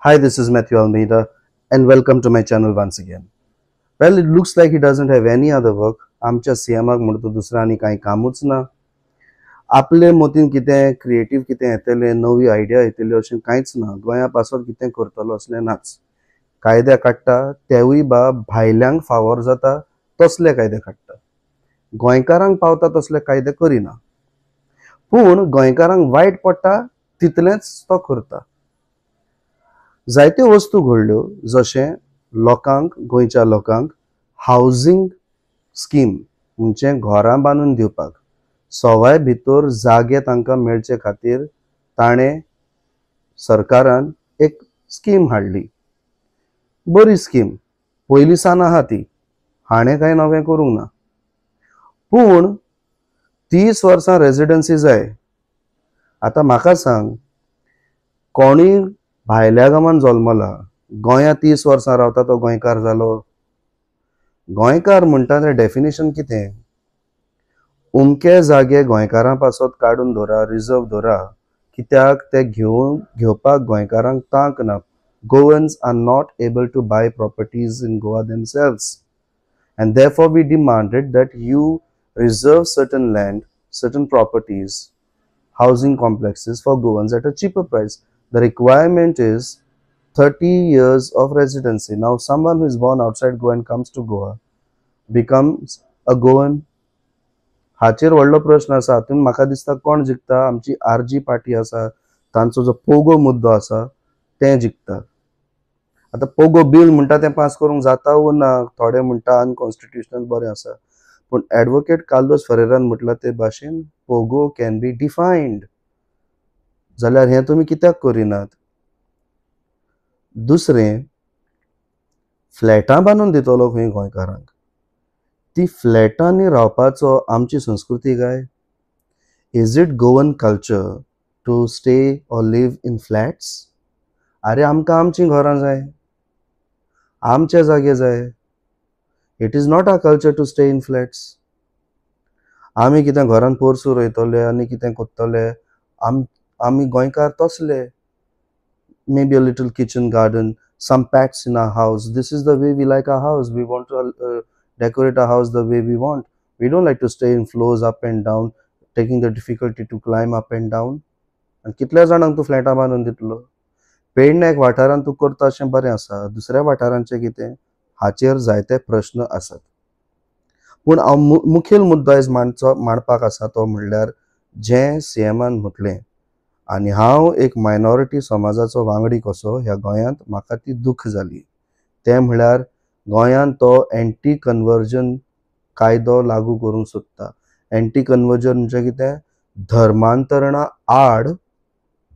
Hi, this is Matthew Almeida, and welcome to my channel once again. Well, it looks like he doesn't have any other work. आमच्या सीएमाक म्हणतो दुसरा आनी कांय कामूच ना. आपले मोतीन कितें क्रिएटिव्ह कितें येतलें, नवी आयडिया येतल्यो अशें कांयच ना. गोंया पासत कितें करतलो असलें नाच. कायदे काडटा तेवूय भायल्यांक फावोर जाता तसले कायदे काडटा. गोंयकारांक पावता तसले कायदे करिना. पूण गोंयकारांक वायट पडटा तितलेंच तो करता. जायत्यो वस्तू घडल्यो जशें गोंयच्या लोकांक हावजींग स्कीम म्हणजे घरां बांदून दिवपाक सवाय भितर जागे तांकां मेळचे खातीर ताणें सरकारान एक स्कीम हाडली. बरी स्कीम पयलीं सावन आहा ती, हाणें कांय नवें करूंक ना. पूण 30 वर्सां रेजिडन्सी जाय. आतां म्हाका सांग, कोणीय भायल्या गांवांत जल्मला, गोंयांत 30 वर्सां रावता तो गोंयकार जालो? गोंयकार म्हणटा तें डेफिनेशन कितें? उमके जागे गोंयकारां पासत काडून दवरा, रिजर्व दवरा, कित्याक ते घेवपाक गोंयकारांक तांक ना. Goans are not able to buy properties in Goa themselves, and therefore we demanded that you reserve certain land, certain properties, housing complexes for Goans at a cheaper price. The requirement is 30 years of residency. Now someone who is born outside Goa and comes to Goa becomes a Goan. हाचेर व्हडलो प्रश्न आसा. हातून म्हाका दिसता कोण जिखता? आमची RG party आसा, तांचो जो पोगो मुद्दो आसा तें जिखता. आतां पोगो बिल म्हणटा तें पास करूंक जाता वो ना, थोडे म्हणटा अनकॉन्स्टिट्युशनल बरें आसा. पूण एडवोकेट कार्लोस फरेरान म्हटलां ते भाशेन पोगो कॅन बी डिफायन्ड. जाल्यार हें तुमी कित्याक करिनात? दुसरें, फ्लॅटां बांदून दितलो खंय गोंयकारांक. ती फ्लॅटांनी रावपाचो आमची संस्कृती काय? Is it Goan culture to stay or live in flats? अरे आमकां आमचीं घरां जाय, आमचे जागे जाय. It is not a culture to stay in flats. आमी कितें घरान पोरसूं रोयतले आनी कितें कोत्तले? आमी गोंयकार तसले. Maybe a little kitchen garden, some pets in our house. This is the way we like our house. We want to decorate our house the way we want. We don't like to stay in floors up and down, taking the difficulty to climb up and down. And कितल्या जाणांक तूं फ्लॅटां बांदून दितलो? पेडण्या एक वाठारांत तूं करता अशें बरें आसा, दुसऱ्या वाठारांचें कितें? हाचेर जायते प्रश्न आसात. पूण हांव मुखेल मुद्दो आयज मांडपाक आसा तो म्हणल्यार जें सीएमान म्हटलें, आनी हांव एक मायनॉरिटी समाजाचो वांगडी कसो ह्या गोंयांत म्हाका ती दूख जाली. तें म्हळ्यार गोंयांत तो एंटी कन्वर्जन कायदो लागू करूंक सोदता. एंटी कन्वर्जन म्हणजे कितें? धर्मांतरणा आड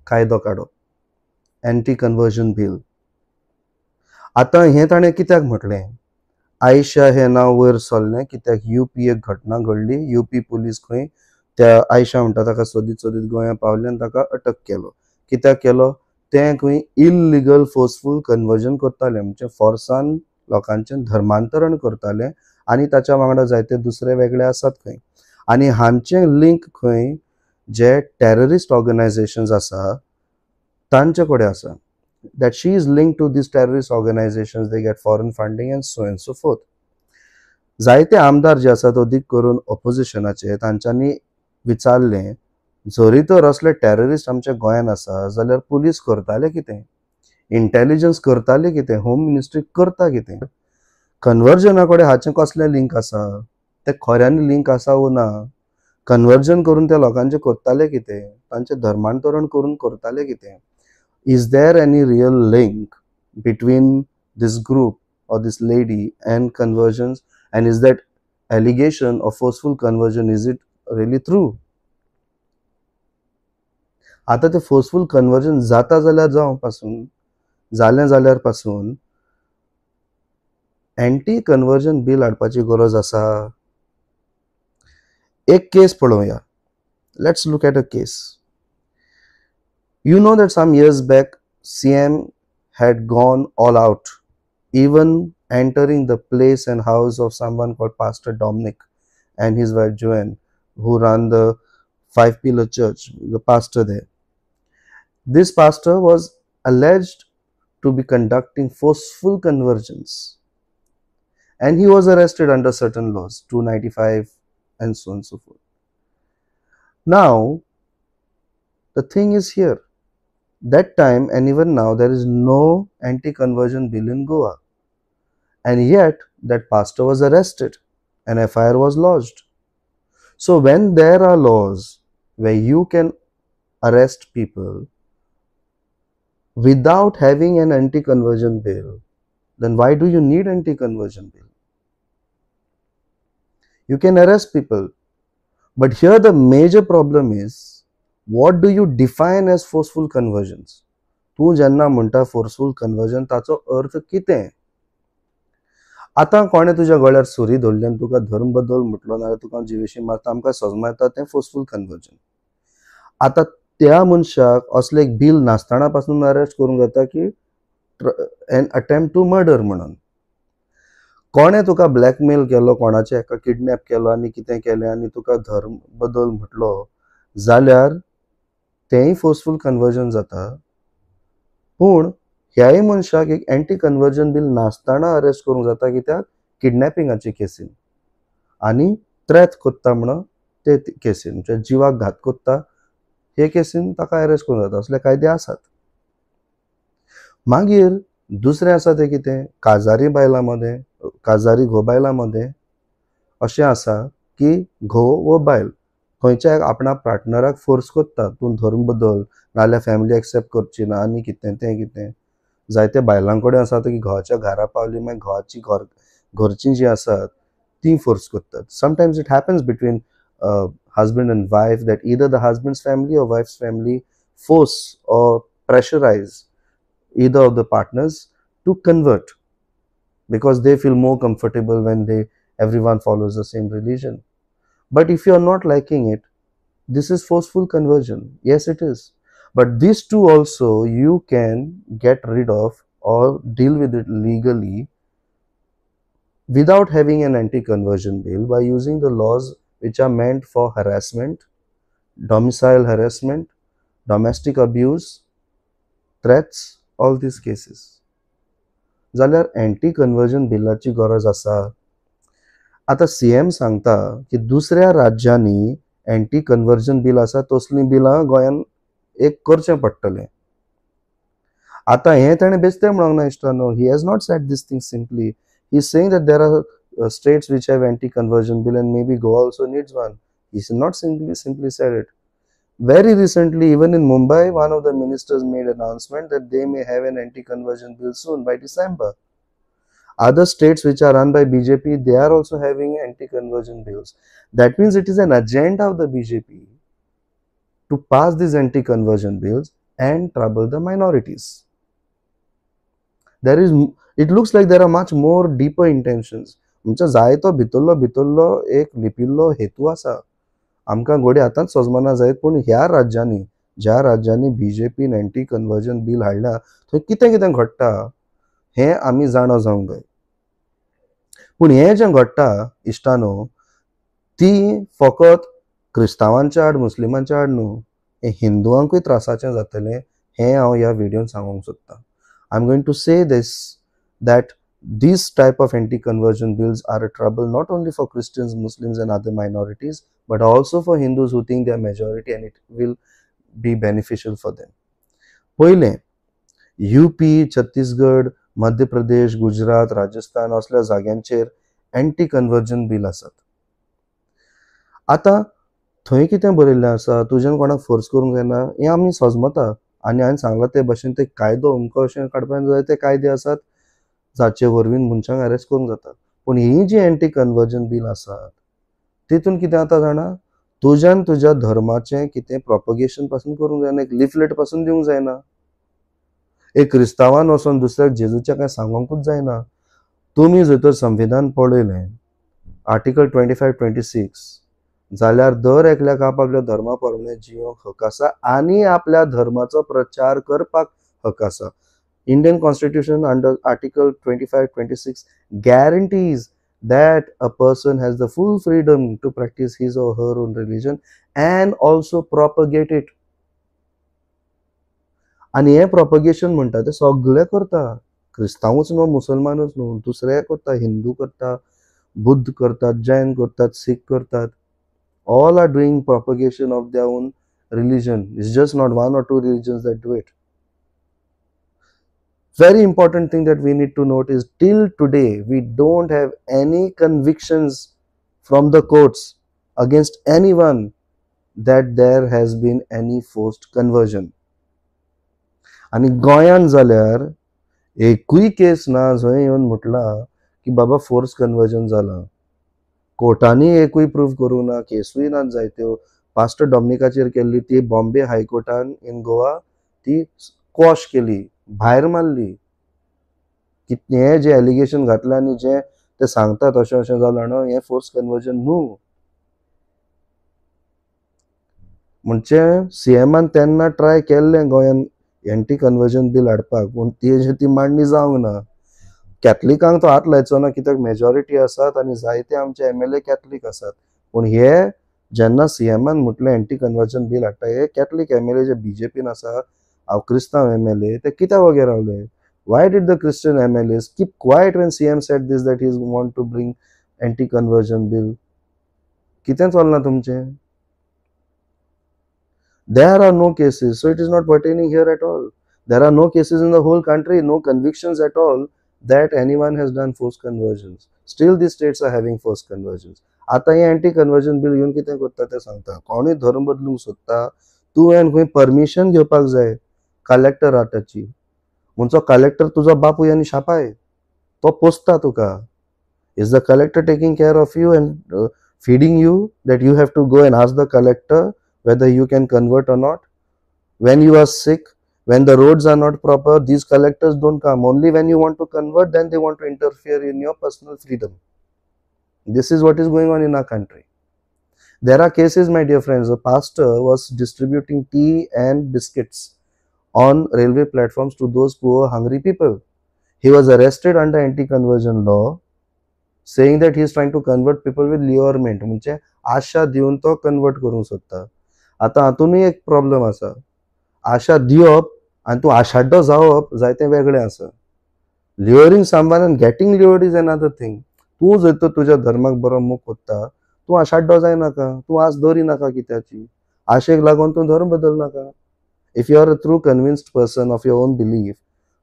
कायदो काडप. एंटी कन्वर्जन बील. आतां हें ताणें कित्याक म्हटलें? आयशा हें नांव वयर सरलें कित्याक यूपी एक घटना घडली. यूपी पुलीस खंय त्या आयशा म्हणटा ताका सोदीत सोदीत गोंया पावले आनी ताका अटक केलो. कित्याक केलो? तें खंय इल्लिगल फोर्सफूल कन्वर्जन करतालें, म्हणजे फोर्सान लोकांचें धर्मांतरण करतालें आनी ताच्या वांगडा जायते दुसरे वेगळे आसात खंय. आनी हांचें लिंक खंय जे टेररिस्ट ऑर्गनायझेशन्स आसा तांचे कडेन आसा. that she is linked to these terrorist organizations, they get foreign funding and so forth. जायते आमदार जे आसात अदीक करून ऑपोजिशनाचे, तांच्यांनी विचारलें, जरी तर असले टेररिस्ट आमच्या गोंयांत आसा जाल्यार पुलीस करताले कितें? इंटेलिजन्स करताले कितें? होम मिनिस्ट्री करता कितें? कन्वर्जना कडेन हाचें कसलें लिंक आसा? तें खऱ्यांनी लिंक आसा वो ना? कन्वर्जन करून त्या लोकांचें करताले कितें? तांचें धर्मांतरण करून करताले कितें? Is there any real link between this group or this lady and conversions? And is that allegation of forceful conversion, is it really true? आता ते forceful conversion जाता जाल्यार जावं पासून, जालें जाल्यार पासून एंटी कन्वर्जन बील हाडपाची गरज आसा? एक केस पळोवया. Let's look at a case. You know that some years back, CM had gone all out, even entering the place and house of someone called Pastor Dominic and his wife Joanne, who run the Five Pillar Church, the pastor there. This pastor was alleged to be conducting forceful conversions. And he was arrested under certain laws, 295 and so on and so forth. Now, the thing is here, that time and even now there is no anti-conversion bill in Goa. And yet that pastor was arrested and FIR was lodged. So when there are laws where you can arrest people without having an anti-conversion bill, then why do you need anti-conversion bill? You can arrest people. But here the major problem is, what do you define as forceful conversions? तू जेन्ना म्हणटा forceful conversion ताचो अर्थ कितें? आतां कोणे तुज्या गळ्यार सुरी धरली आनी तुका धर्म बदल म्हटलो नाल्यार तुका जिवेशी मारता आमकां समज येता तें forceful conversion. आतां त्या मनशाक असले एक बिल नासतना पासून अरेस्ट करूंक जाता की एन अटेम्प्ट टू मर्डर म्हणून. कोणे तुका ब्लॅकमेल केलो, कोणाचे एका किडनॅप केलो आनी कितें केलें आनी तुका धर्म बदल म्हटलो जाल्यार तेंय फोर्सफूल कन्वर्जन जाता. पूण ह्याय मनशाक एक एंटी कन्वर्जन बिल नासतना अरेस्ट करूंक जाता कित्याक किडनॅपिंगाचे केसीन आनी थ्रेट कोत्ता म्हणून ते केसीन, म्हणजे जिवाक घात कोत्ता हे केसीन ताका अरेस्ट करूंक जाता. असले कायदे आसात. मागीर दुसरें आसा तें कितें, काजारी बायलांमध्ये, काजारी घो बायलांमध्ये अशें आसा की घो वो बायल खंयच्याय आपणा पार्टनराक फोर्स कोत्ता, तूं धर्म बदल नाल्यार फॅमिली एक्सेप्ट करची ना आनी कितें तें कितें. जायते बायलां कडेन आसा की घोवाच्या घरा पावली मागीर घोवाची घरचीं जीं आसात तीं फोर्स कोत्तात. Sometimes it happens between husband and wife that either the husband's family or wife's family force or pressurize either of the partners to convert because they feel more comfortable when everyone follows the same religion. But if you are not liking it, this is forceful conversion. Yes, it is. But these two also you can get rid of or deal with it legally without having an anti-conversion bill by using the laws which are meant for harassment, domicile harassment, domestic abuse, threats, all these cases. जाल्यार anti conversion बिलाची गरज आसा. आता CM सांगता की दुसऱ्या राज्यांनी anti conversion bill आसा तसली बिलां गोंयान एक करचें पडटलें. आता हें ताणें बेश्टें म्हणूंक ना इश्टानो. He has not said this thing simply. He is saying that there are states which have anti-conversion bill and maybe Goa also needs one. He's not simply said it. Very recently, even in Mumbai, one of the ministers made an announcement that they may have an anti-conversion bill soon by December. Other states which are run by BJP, they are also having anti-conversion bills. That means it is an agenda of the BJP to pass these anti-conversion bills and trouble the minorities. It looks like there are much more deeper intentions. म्हणजे जायतो भितरलो एक लिपिल्लो हेतू आसा. आमकां घोडे आतांच सजमना जायत, पूण ह्या राज्यांनी ज्या राज्यांनी बीजेपीन एंटी कन्वर्जन बिल हाडला थंय कितें कितें घडटा हें आमी जाणो जावंक जाय. पूण हें जें घडटा इश्टानो, ती फकत क्रिस्तांवांच्या आड मुस्लिमांच्या आड न्हू, हें हिंदुआंकूय त्रासाचें जातलें हें हांव ह्या व्हिडिओन सांगूंक सोदतां. आय एम गोइंग टू से this that these type of anti-conversion bills are a trouble not only for Christians, Muslims and other minorities, but also for Hindus who think they are majority and it will be beneficial for them. पहिले UP, Chhattisgarh, Madhya Pradesh, Gujarat, Rajasthan असल्या जाग्यांचेर anti conversion bill आसात. आता थंय कितें बरयल्लें आसा, तुज्यान कोणाक फोर्स करूंक जायना हें आमी सजमता. आनी हांवें सांगलां ते भाशेन ते कायदो अमको अशें काडपाक जाय ते कायदे आसात जाचे वरवीं मनशांक अरेस्ट करूंक जाता. पूण ही जी एंटी कन्वर्जन बिल आसात तितून कितें जाता जाणा, तुज्यान तुज्या धर्माचें कितें प्रोपगेशन पासून करूंक जायना, एक लिफलेट पासून दिवंक जायना, एक क्रिस्तांवान वचोन दुसऱ्याक जेजूचें कांय सांगोंकूच जायना. तुमी जर तर संविधान पळयलें आर्टिकल 25-26 जाल्यार दर एकल्याक आपल्या धर्मा प्रमाणे जिवंक हक आसा आनी आपल्या धर्माचो प्रचार करपाक हक आसा. Indian Constitution under Article 25-26 guarantees that a person has the full freedom to practice his or her own religion and also propagate it. आनी हे प्रोपगेशन म्हणटा ते सगळे करता, क्रिस्तांवूच न्हू, मुसलमानूच न्हू, दुसरे करता, हिंदू करता, बुद्ध करतात, जैन करतात, सीख करतात. All are doing propagation of their own religion. It's just not one or two religions that do it. Very important thing that we need to note is till today we don't have any convictions from the courts against anyone that there has been any forced conversion. आणि गोंयान जाल्यार एकूय case ना जंय येवन म्हटला की बाबा force conversion जाला. कोर्टांनी एकूय प्रूव करूंक ना, केसूय नात जायत्यो. पास्टर डॉमिनिकाचेर केल्ली ती बॉम्बे हायकोर्टान इन गोवा ती क्वॉश केली, भायर मारली. की हे जे एलिगेशन घातला आनी जे ते सांगतात अशें अशें जालां न्हू, हें फोर्स कन्वर्जन न्हू. म्हणजे सीएमान तेन्ना ट्राय केल्लें गोंयान एंटी कन्वर्जन बील हाडपाक, पूण ती मांडणी जावंक ना. कॅथलिकांक तो हात लायचो ना, कित्याक मेजॉरिटी आसात आनी जायते आमचे एमएलए कॅथलीक आसात. पूण हे जेन्ना सीएमान म्हटलें एंटी कन्वर्जन बील हाडटा, हे कॅथलीक एमएलए जे बीजेपीन आसा, हांव क्रिस्तांव एमएलए, ते कित्याक वगे रावले? Why did the Christian MLAs keep quiet when CM said this, that he want to bring anti-conversion bill? कितें चलना तुमचें? There are no cases, so it is not pertaining here at all. There are no cases in the whole country, no convictions at all that anyone has done forced conversions. Still these states are having forced conversions. आता हे anti conversion bill घेवन कितें करता तें सांगता. कोणूय धर्म बदलूंक सोदता, तुवें खंय परमिशन घेवपाक जाय कलेक्टराची. म्हणचो कलेक्टर तुजो बापूय आनी शापाय, तो पोसता तुका. Is the collector taking care of you and feeding you that you have to go and ask the collector whether you can convert or not? When you are sick, when the roads are not proper, these collectors don't come. Only when you want to convert, then they want to interfere in your personal freedom. This is what is going on in our country. There are cases, my dear friends. A pastor was distributing tea and biscuits on railway platforms to those poor, hungry people. He was arrested under anti-conversion law, saying that he is trying to convert people with lurement. म्हणजे आशा दिवन तो convert करूंक सोदता. आतां हातूनय एक problem आसा. आशा दिवप आनी तूं आशाड्डो जावप जायतें वेगळें आसा. Luring someone and getting lured is another thing. तूं जर तर तुज्या धर्माक बरो मोग कोत्ता, तूं आशाड्डो जायनाका, तूं आस दवरिनाका कित्याची. आशेक लागून तूं धर्म बदलनाका. If you are a true convinced person of your own belief,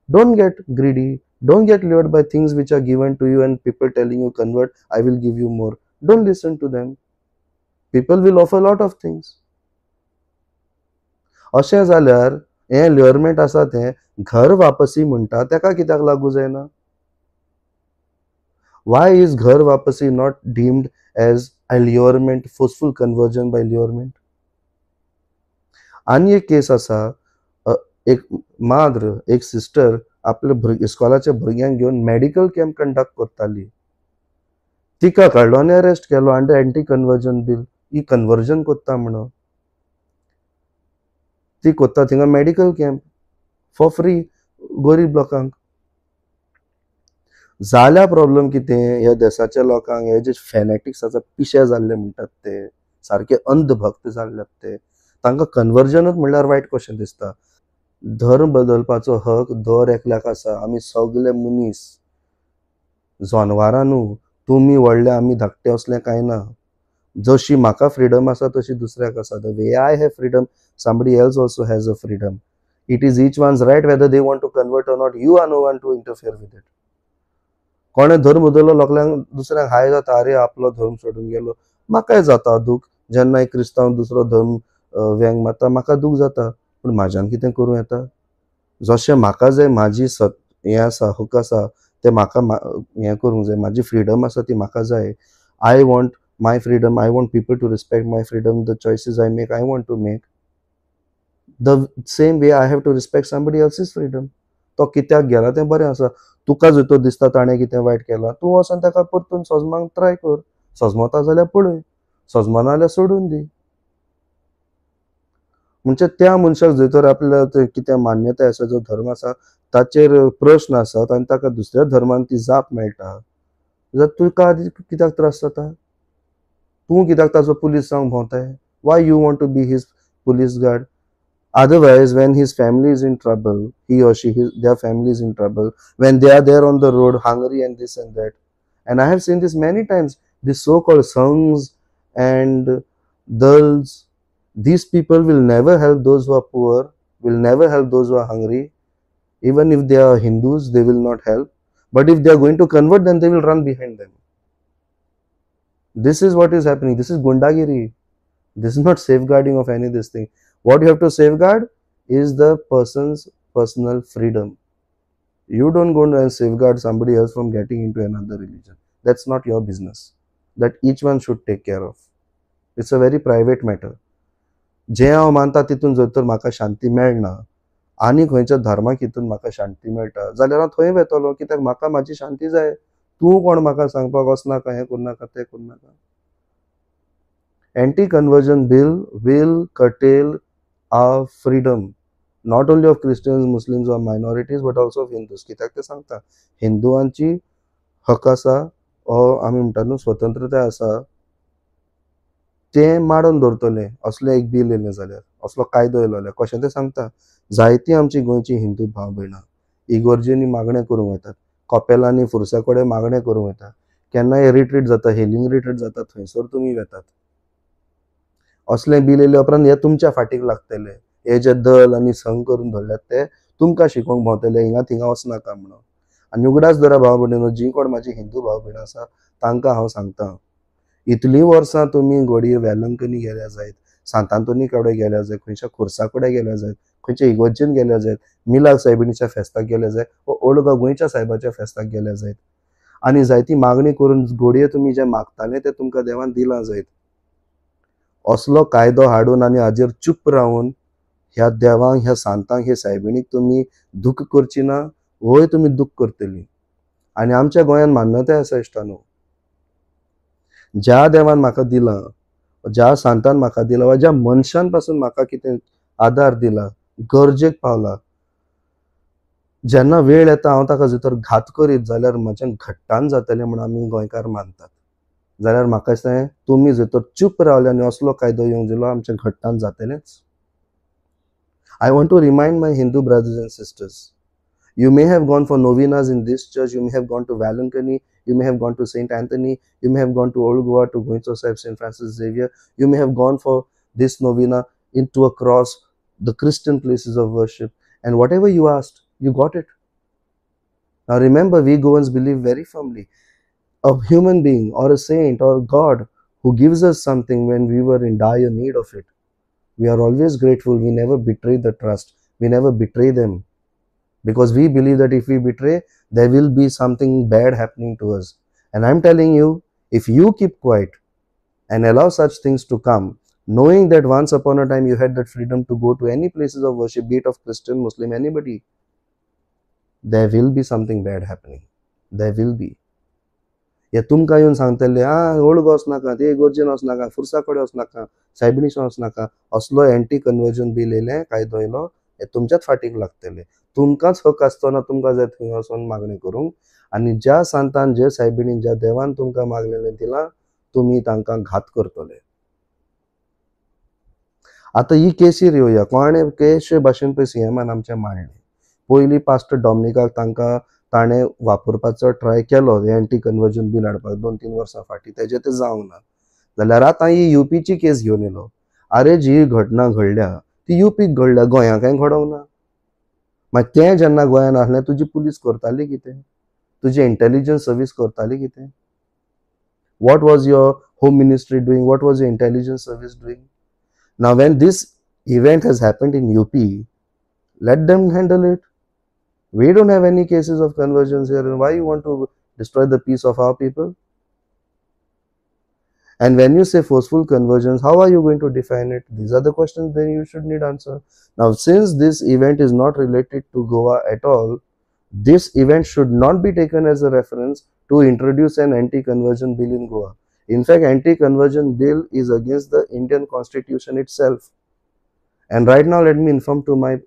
don't get greedy. Don't get lured by things which are given to you and people telling you convert, I will give you more. Don't listen to them. People will offer a lot of things. अशें जाल्यार हें ल्युअरमेंट आसा तें घर वापसी म्हणटा तेका कित्याक लागू जायना? Why is घर वापसी not deemed as a lurement, forceful conversion by lurement? आनी एक केस आसा, एक माद्र, एक सिस्टर आपल्या इस्कॉलाच्या भुरग्यांक घेवन मेडिकल कॅम्प कंडक्ट करताली. तिका काडलो आनी अरेस्ट केलो अंडर एंटी कन्वर्जन बील. ही कन्वर्जन कोत्ता म्हणून. ती कोत्ता थिंगा मेडिकल कॅम्प फॉर फ्री गरीब लोकांक. जाल्या प्रॉब्लेम कितें? ह्या देशाच्या लोकांक हे जे फॅनेटिक्स आसा, पिशे जाल्ले म्हणटात ते, सारके अंधभक्त जाल्ल्यात ते, तांकां कन्वर्जनूच म्हणल्यार वायट कशें दिसता. धर्म बदलपाचो हक दर एकल्याक आसा. आमी सगळे मनीस, जनवारां न्हू. तुमी व्हडले आमी धाकटे असलें कांय ना. जशी म्हाका फ्रीडम आसा तशी दुसऱ्याक आसा. The way I have freedom, somebody else also has a freedom. It is each one's right whether they want to convert or not. You are no one to interfere with it. कोणे धर्म बदललो लोकांक दुसऱ्याक हाय जाता, अरे आपलो धर्म सोडून गेलो. म्हाकाय जाता दूख. जेन्ना एक क्रिस्तांव दुसरो धर्म व्यंग मारता, म्हाका दूख जाता. पूण म्हाज्यान कितें करूं येता? जशें म्हाका जाय, म्हाजी हें आसा, हक आसा, तें म्हाका हें करूंक जाय. म्हाजी फ्रीडम आसा ती म्हाका जाय. I want my freedom. I want people to respect my freedom. The choices I make, I want to make. The same way I have to respect somebody else's freedom. तो कित्याक गेला तें बरें आसा. तुका जर तो दिसता ताणें कितें वायट केलां, तूं वचून ताका परतून सजमांक ट्राय कर. सजमता जाल्यार पळय, सजमना जाल्यार सोडून दी. म्हणजे त्या मनशाक जर तर आपल्या कितें मान्यताय आसा, जो धर्म आसा, ताचेर प्रश्न आसात आनी ताका दुसऱ्या धर्मान ती जाप मेळटा, जाल्यार तुका कित्याक त्रास जाता? तूं कित्याक ताचो पुलीस जावंक भोंवताय? Why you want to be his police guard? Otherwise, when his family is in trouble, he or she, their family is in trouble, when they are there on the road, hungry and this and that. And I have seen this many times. These so-called sons and dulls, these people will never help those who are poor, will never help those who are hungry. Even if they are Hindus, they will not help. But if they are going to convert, then they will run behind them. This is what is happening. This is gundagiri. This is not safeguarding of any of this thing. What you have to safeguard is the person's personal freedom. You don't go and safeguard somebody else from getting into another religion. That's not your business. That each one should take care of. It's a very private matter. जे हांव मानता तितून जर तर म्हाका शांती मेळना आनी खंयच्या धर्माक हितून म्हाका शांती मेळटा जाल्यार हांव थंय वेतलो कित्याक म्हाका म्हाजी शांती जाय. तूं कोण म्हाका सांगपाक वचनाका हें करनाका तें करनाका. Anti-conversion bill will curtail our freedom, not only of Christians, Muslims or minorities, but also of Hindus. कित्याक ते सांगता हिंदुआंची हक आसा आमी म्हणटा न्हू स्वतंत्रताय आसा तें माडून दवरतले असलें एक बिल येयलें जाल्यार असलो कायदो येयलो जाल्यार कशें तें सांगता. जायतीं आमची गोंयची हिंदू भाव भयणां इगोर्जेनी मागणें करूंक येतात, कॉपेलांनी फुरसा कडेन मागणें करूंक येता. केन्नाय रिट्रीट जाता, हेलिंग रिट्रीट जाता, थंयसर तुमी वेतात. असलें बिल येयले उपरांत हे तुमच्या फाटीक लागतले. हे जे दल आनी संघ करून दवरल्यात ते तुमकां शिकोवंक भोंवतले हिंगा थिंगा वचनाका म्हणून. आनी उगडास धरा भाव भयणीनो, जी कोण म्हाजी हिंदू भाव भयण आसा तांकां हांव सांगता, इतलीं वर्सां तुमी घोडये वेलंकनी गेल्या जायत, सांतांतोनी कडेन गेल्या जायत, खंयच्या खुर्सा कडेन गेल्या जायत, खंयच्या इगोर्जेन गेल्या जायत, मिलाग सायबिणीच्या फेस्ताक गेल्या जायत, वा ओल्ड गोंयच्या सायबाच्या फेस्ताक गेल्या जायत. आनी जायती मागणी करून घोडये तुमी जे मागताले ते तुमकां देवान दिलां जायत. असलो कायदो हाडून आनी हाजेर चूप रावन ह्या देवांक, ह्या सांतांक, ह्या सायबिणीक तुमी दूख करची ना, वय तुमी दूख करतली. आनी आमच्या गोंयान मान्यताय आसा इश्टानो, ज्या देवान म्हाका दिलां, ज्या सांतान म्हाका दिला, वा ज्या मनशान पासून म्हाका कितें आदार दिला, गरजेक पावला, जेन्ना वेळ येता हांव ताका जर तर घात करीत जाल्यार म्हज्यान घट्टान जातलें म्हूण आमी गोंयकार मानतात. जाल्यार म्हाका दिसता तुमी जर तर चूप रावले आनी असलो कायदो येवंक दिलो आमच्या घट्टान जातलेंच. I want to remind my Hindu brothers and sisters, you may have gone for novenas in this church, you may have gone to Velankani, you may have gone to St. Anthony, you may have gone to Old Goa to Goincho Sahib, St. Francis Xavier, you may have gone for this novena into across the Christian places of worship, and whatever you asked, you got it. Now remember, we Goans believe very firmly, a human being or a saint or God who gives us something when we were in dire need of it, we are always grateful. We never betray the trust. We never betray them. Because we believe that if we betray, there will be something bad happening to us. And I'm telling you, if you keep quiet and allow such things to come, knowing that once upon a time you had that freedom to go to any places of worship, be it of Christian, Muslim, anybody, there will be something bad happening. There will be. हे तुमकां येवन सांगतले old गो वचनाका, ते इगोर्जेन वचनाका, फुरसा कडेन वचनाका, सायबिणीच्यान वचनाका, असलो anti conversion बील येयलें, कायदो येयलो, हे तुमच्याच फाटीक लागतले. तुमकांच हक आसतना तुमकां जाय थंय वचून मागणी करूंक, आनी ज्या सांतान, जे सायबिणीन, ज्या देवान तुमकां मागलेलें दिलां, तुमी तांकां घात करतले. आतां ही केसीर येवया, कोणे केशे भाशेन पळय सीएमान आमच्या मांडले. पयलीं पास्टर डॉमिनिकाक ताणें वापरपाचो ट्राय केलो एंटी कन्वर्जन बील हाडपाक 2-3 वर्सां फाटीं, तेजें तें जावंक ना. जाल्यार आतां ही यूपीची केस घेवन येयलो. आरे जी घटना घडल्या ती यूपीक घडल्या, गोंयांत कांय घडोवंक ना. मागीर तें जेन्ना गोंयांत आसलें तुजी पुलीस करताली कितें, तुजी इंटेलिजन्स सर्वीस करताली कितें? What was your home ministry doing, what was your intelligence service doing? Now when this event has happened in UP, let them handle it. We don't have any cases of conversions here, and why you want to destroy the peace of our people? And when you say forceful conversions, how are you going to define it? These are the questions then you should need answer. Now, since this event is not related to Goa at all, this event should not be taken as a reference to introduce an anti-conversion bill in Goa. In fact, anti-conversion bill is against the Indian constitution itself. And right now, let me inform to my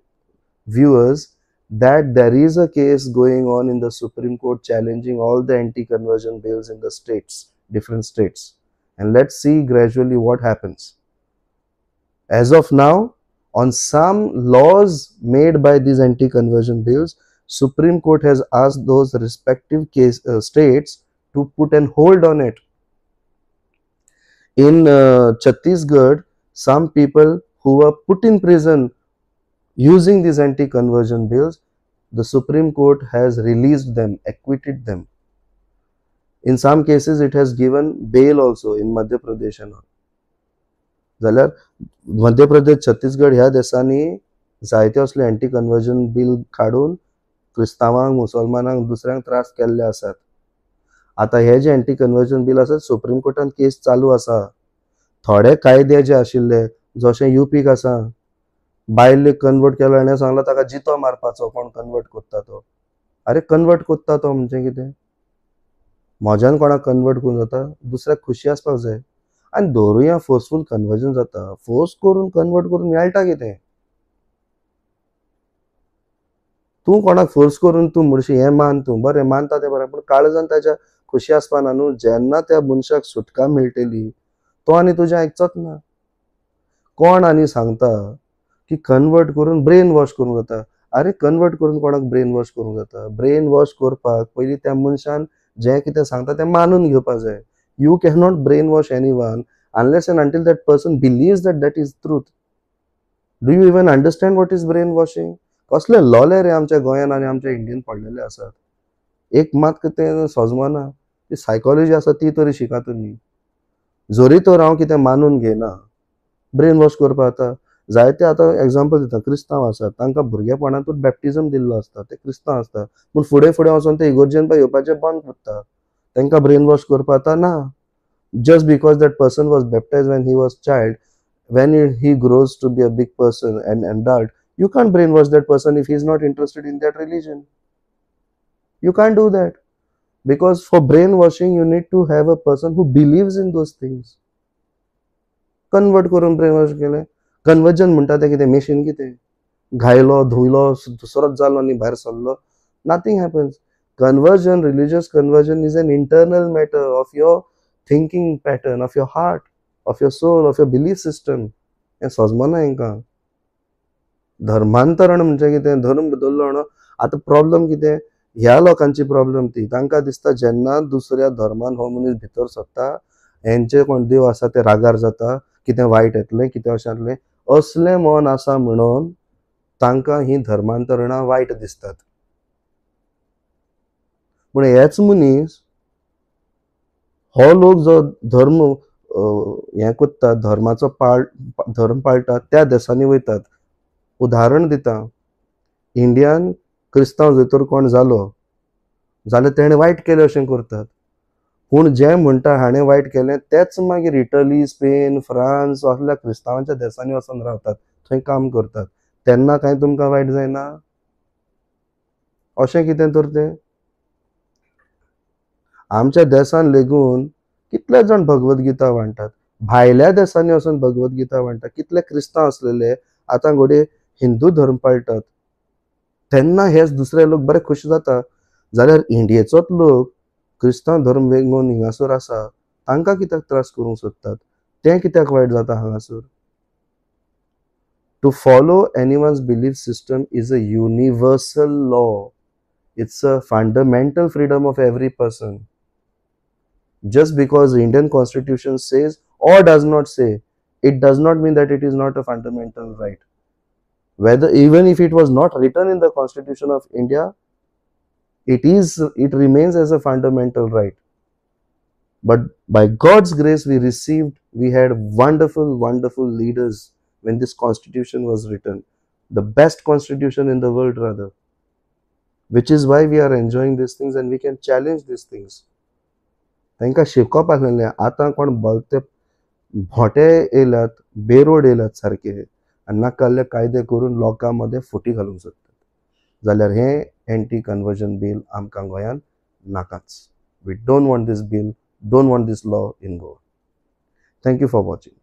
viewers that there is a case going on in the Supreme Court challenging all the anti-conversion bills in the states, different states. And let's see gradually what happens. As of now, On some laws made by these anti-conversion bills, Supreme Court has asked those respective states to put an hold on it. In Chhattisgarh, some people who were put in prison using these anti-conversion bills, the Supreme Court has released them, acquitted them. In some cases, it has given bail also in Madhya Pradesh. जाल्यार मध्य प्रदेश, छत्तीसगड ह्या देशांनी जायते असले anti conversion bill काडून क्रिस्तांवांक, मुसलमानांक, दुसऱ्यांक त्रास केल्ले आसात. आता हे जे अँटी कन्वर्जन बिल आसा, सुप्रीम कोर्टान केस चालू आसा. थोडे कायदे जे आशिल्ले, जशें यूपीक आसा, बायलेक कन्वर्ट केलो आनी सांगला ताका जितो मारपाचो कोण कन्वर्ट करता तो. अरे कन्वर्ट करता तो म्हणजे कितें? मोज्यान कोणाक कन्वर्ट करून जाता? दुसऱ्याक खुशी आसपाक जाय. आनी धरुया फोर्सफुल कन्वर्जन जाता, फोर्स करून कन्वर्ट करून मेळटा कितें? तूं कोणाक फोर्स करून तूं म्हणशी हें मान, तूं बरें मानता तें बरें, पूण काळजान ताच्या खुशी आसपाना न्हू. जेन्ना त्या मनशाक सुटका मेळटली तो आनी तुजें आयकचोच ना. कोण आनी सांगता की कन्वर्ट करून ब्रेन वॉश करूंक जाता? अरे कन्वर्ट करून कोणाक ब्रेन वॉश करूंक जाता? ब्रेन वॉश करपाक पयलीं त्या मनशान जें कितें सांगता तें मानून घेवपाक जाय. You cannot brainwash anyone unless and until that person believes that that is truth. Do you even understand what is brainwashing? कसले लोले रे आमच्या गोंयान आनी आमच्या इंडियन पडलेले आसात. एक मात कितें सजमना. ती सायकॉलॉजी आसा ती तरी शिका तुमी. जोरी तर हांव कितें मानून घेयना. ब्रेन वॉश करपा जाता. जायते आतां एग्जांपल दिता, क्रिस्तांव आसात, तांकां भुरगेपणांतूच बॅप्टिजम दिल्लो आसता, ते क्रिस्तांव आसता, पूण फुडें फुडें वचोन ते इगोर्जेन पळय येवपाचें बंद करता. तांकां ब्रेन वॉश करपा जाता ना. Just because that person was baptized when he was child, when he grows to be a big person and adult, you can't brainwash that person if he is not interested in that religion. You can't do that. Because for brainwashing, you need to have a person who believes in those things. Convert करून brainwash केलें. Conversion म्हणटा तें कितें machine कितें? घायलो, धुयलो, दुसरोच जालो आनी भायर सरलो. Nothing happens. Conversion, religious conversion is an internal matter of your thinking pattern, of your heart, of your soul, of your belief system. हें समजना हांकां. धर्मांतरण म्हणजे कितें? धर्म बदललो म्हणून. आतां प्रॉब्लेम कितें? ह्या लोकांची प्रॉब्लेम ती. तांकां दिसता जेन्ना दुसऱ्या धर्मान हो मनीस भितर सरता, हेंचे कोण देव आसा ते रागार जाता, कितें वायट येतलें, कितें अशें जातलें, असलें मन आसा म्हणून तांकां ही धर्मांतरणां वायट दिसतात. पूण हेच मनीस हो लोक जो धर्म हें करता, धर्माचो धर्म पाळटा, त्या देशांनी वयतात. उदाहरण दिता, इंडियान क्रिस्तांव जर तर कोण जालो जाल्यार तेणें वायट केलें अशें करतात. पूण जें म्हणटा हाणें वायट केलें तेच मागीर इटली, स्पेन, फ्रांस असल्या क्रिस्तांवांच्या देशांनी वचून रावतात, थंय काम करतात. तेन्ना कांय तुमकां वायट जायना? अशें कितें तर तें? आमच्या देशान लेगून कितले जाण भगवद्गीता वाचतात, भायल्या देशांनी वचून भगवद्गीता वाचतात. कितले क्रिस्तांव असलेले आतां घोडये हिंदू धर्म पाळटात. तेन्ना हेच दुसरे लोक बरे खुश जाता. जाल्यार इंडियेचोच लोक क्रिस्तांव धर्म वेगून हिंगासर आसा, तांकां कित्याक त्रास करूंक सोदतात? तें कित्याक वायट जाता हांगासर? To follow anyone's belief system is a universal law. It's a fundamental freedom of every person. Just because the Indian Constitution says or does not say, it does not mean that it is not a fundamental right. Whether even if it was not written in the Constitution of India, it remains as a fundamental right. But by God's grace, we had wonderful, wonderful leaders when this Constitution was written. The best Constitution in the world, rather. Which is why we are enjoying these things and we can challenge these things. तांकां शिकप आसलेलें. आतां कोण भलते भोटे येयल्यात, बेरोड येयल्यात सारके, आनी नाकाल्ले कायदे करून लोकां मदें फुटी घालूंक सोदतात. जाल्यार हें एंटी कन्वर्जन बील आमकां गोंयान नाकाच. We don't want this bill, don't want this law in Goa. Thank you for watching.